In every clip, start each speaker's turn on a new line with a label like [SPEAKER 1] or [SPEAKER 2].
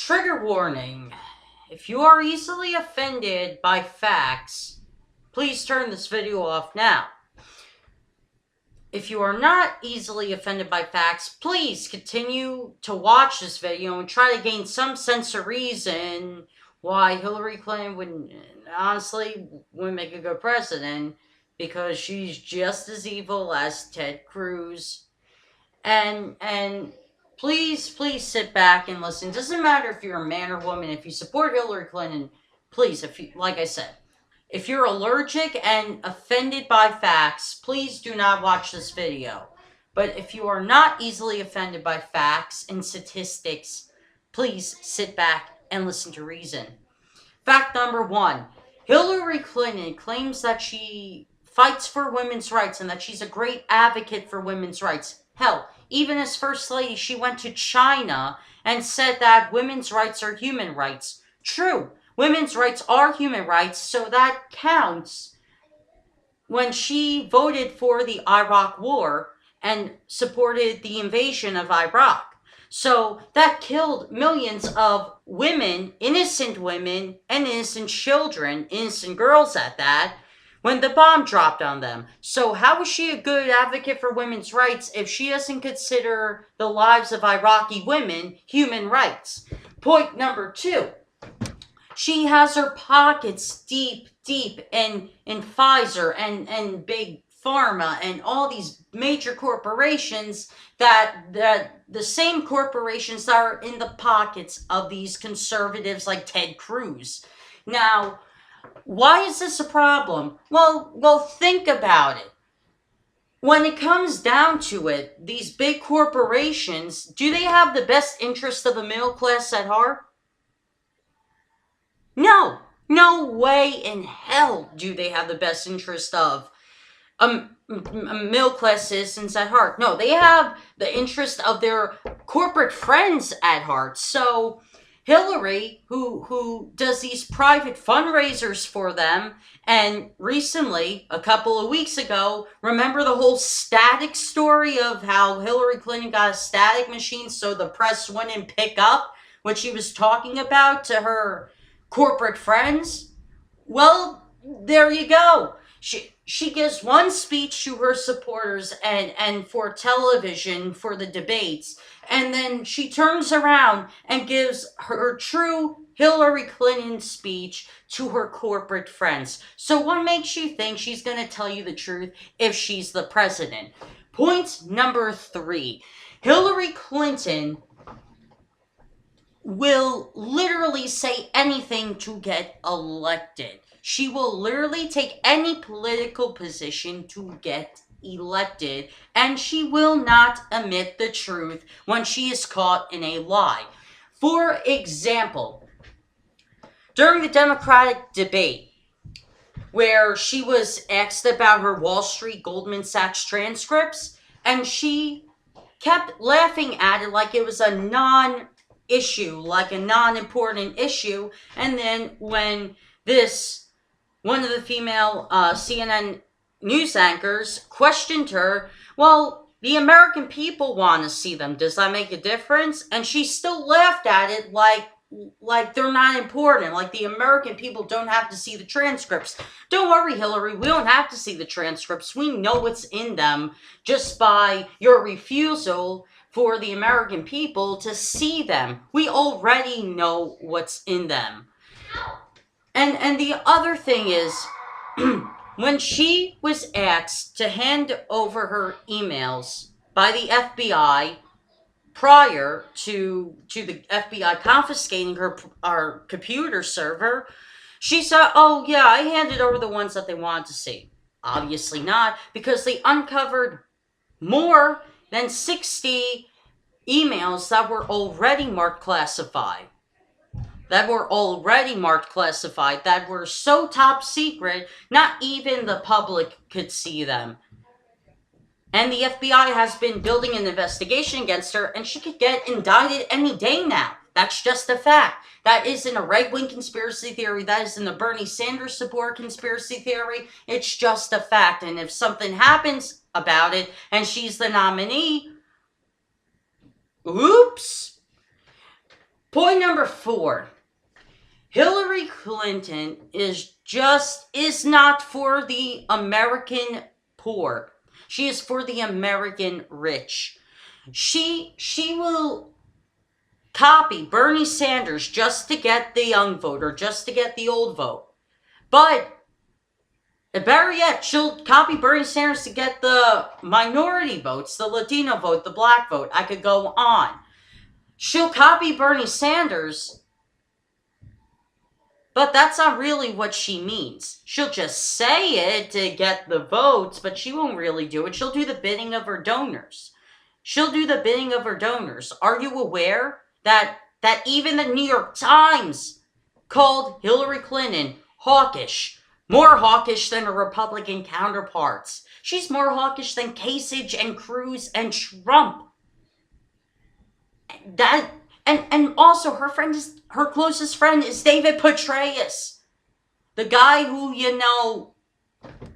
[SPEAKER 1] Trigger warning. If you are easily offended by facts, please turn this video off now. If you are not easily offended by facts, please continue to watch this video and try to gain some sense of reason why Hillary Clinton wouldn't make a good president, because she's just as evil as Ted Cruz. And please sit back and listen. Doesn't matter if you're a man or woman. If you support Hillary Clinton, please, like I said, if you're allergic and offended by facts, please do not watch this video. But if you are not easily offended by facts and statistics, please sit back and listen to reason. Fact number 1. Hillary Clinton claims that she fights for women's rights and that she's a great advocate for women's rights. Hell, even as First Lady, she went to China and said that women's rights are human rights. True, women's rights are human rights, so that counts when she voted for the Iraq War and supported the invasion of Iraq. So that killed millions of women, innocent women, and innocent children, innocent girls at that, when the bomb dropped on them. So how is she a good advocate for women's rights if she doesn't consider the lives of Iraqi women human rights? Point number 2. She has her pockets deep in Pfizer and Big Pharma and all these major corporations that the same corporations that are in the pockets of these conservatives like Ted Cruz. Now, why is this a problem? Well, think about it. When it comes down to it, these big corporations, do they have the best interest of the middle class at heart? No way in hell do they have the best interest of middle class citizens at heart. No, they have the interest of their corporate friends at heart. So Hillary, who does these private fundraisers for them, and recently, a couple of weeks ago, remember the whole static story of how Hillary Clinton got a static machine so the press wouldn't pick up what she was talking about to her corporate friends? Well, there you go. She gives one speech to her supporters and for television for the debates, and then she turns around and gives her true Hillary Clinton speech to her corporate friends. So what makes you think she's going to tell you the truth if she's the president? Point number 3. Hillary Clinton will literally say anything to get elected. She will literally take any political position to get elected, and she will not admit the truth when she is caught in a lie. For example, during the Democratic debate, where she was asked about her Wall Street Goldman Sachs transcripts, and she kept laughing at it like it was a non-issue, like a non-important issue, and then when one of the female CNN news anchors questioned her, well, the American people want to see them. Does that make a difference? And she still laughed at it like they're not important, like the American people don't have to see the transcripts. Don't worry, Hillary, we don't have to see the transcripts. We know what's in them just by your refusal for the American people to see them. We already know what's in them. And the other thing is, when she was asked to hand over her emails by the FBI prior to the FBI confiscating our computer server, she said, oh yeah, I handed over the ones that they wanted to see. Obviously not, because they uncovered more than 60 emails that were already marked classified. That were so top secret, not even the public could see them. And the FBI has been building an investigation against her, and she could get indicted any day now. That's just a fact. That isn't a right-wing conspiracy theory. That isn't a Bernie Sanders support conspiracy theory. It's just a fact. And if something happens about it, and she's the nominee, oops. Point number 4. Hillary Clinton is not for the American poor. She is for the American rich. She will copy Bernie Sanders just to get the young vote or just to get the old vote. But better yet, she'll copy Bernie Sanders to get the minority votes, the Latino vote, the black vote. I could go on. She'll copy Bernie Sanders, but that's not really what she means. She'll just say it to get the votes, but she won't really do it. She'll do the bidding of her donors. Are you aware that even the New York Times called Hillary Clinton hawkish? More hawkish than her Republican counterparts. She's more hawkish than Kasich and Cruz and Trump. And also her closest friend is David Petraeus. The guy who,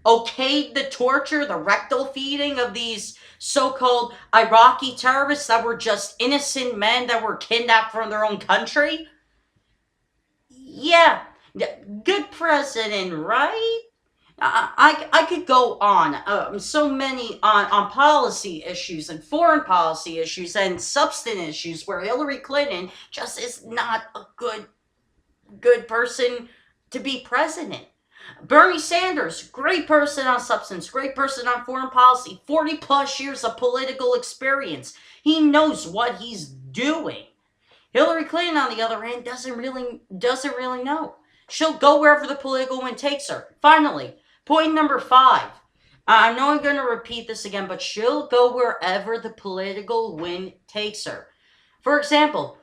[SPEAKER 1] okayed the torture, the rectal feeding of these so-called Iraqi terrorists that were just innocent men that were kidnapped from their own country. Yeah. Good president, right? I could go on. So many on policy issues and foreign policy issues and substance issues where Hillary Clinton just is not a good person to be president. Bernie Sanders, great person on substance, great person on foreign policy, 40 plus years of political experience. He knows what he's doing. Hillary Clinton, on the other hand, doesn't really know. She'll go wherever the political wind takes her. Finally, point number 5. I know I'm going to repeat this again, but she'll go wherever the political wind takes her. For example,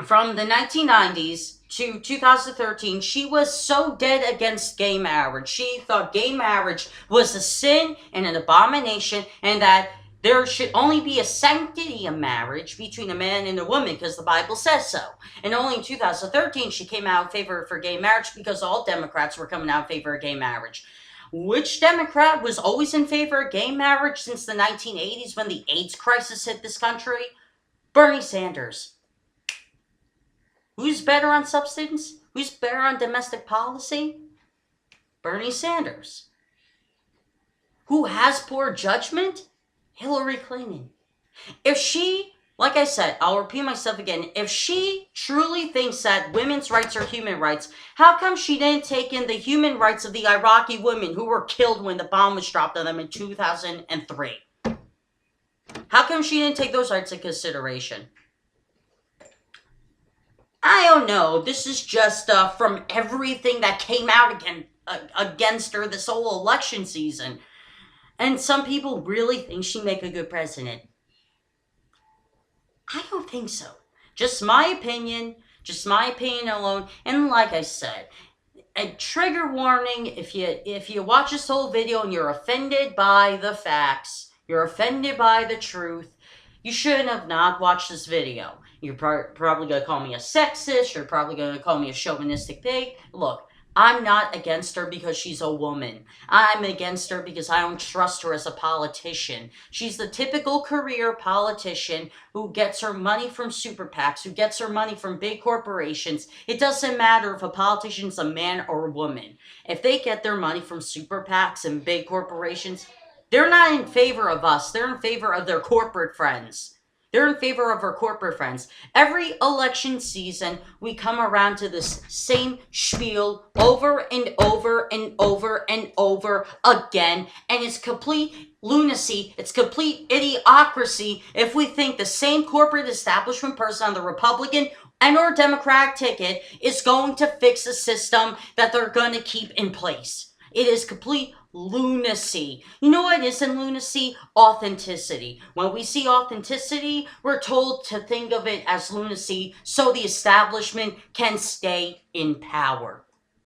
[SPEAKER 1] from the 1990s to 2013, she was so dead against gay marriage. She thought gay marriage was a sin and an abomination, and that there should only be a sanctity of marriage between a man and a woman because the Bible says so. And only in 2013 she came out in favor for gay marriage because all Democrats were coming out in favor of gay marriage. Which Democrat was always in favor of gay marriage since the 1980s when the AIDS crisis hit this country? Bernie Sanders. Who's better on substance? Who's better on domestic policy? Bernie Sanders. Who has poor judgment? Hillary Clinton. If she, like I said, I'll repeat myself again, if she truly thinks that women's rights are human rights, how come she didn't take in the human rights of the Iraqi women who were killed when the bomb was dropped on them in 2003? How come she didn't take those rights into consideration? I don't know. This is just from everything that came out against her this whole election season. And some people really think she'd make a good president. I don't think so. Just my opinion alone. And like I said, a trigger warning, if you watch this whole video and you're offended by the facts, you're offended by the truth, you shouldn't have not watched this video. You're probably going to call me a sexist, you're probably going to call me a chauvinistic pig. Look, I'm not against her because she's a woman. I'm against her because I don't trust her as a politician. She's the typical career politician who gets her money from super PACs, who gets her money from big corporations. It doesn't matter if a politician's a man or a woman. If they get their money from super PACs and big corporations, they're not in favor of us. They're in favor of their corporate friends. They're in favor of our corporate friends. Every election season, we come around to this same spiel over and over and over and over again. And it's complete lunacy. It's complete idiocracy if we think the same corporate establishment person on the Republican and or Democratic ticket is going to fix a system that they're going to keep in place. It is complete lunacy. You know what isn't lunacy? Authenticity. When we see authenticity, we're told to think of it as lunacy so the establishment can stay in power.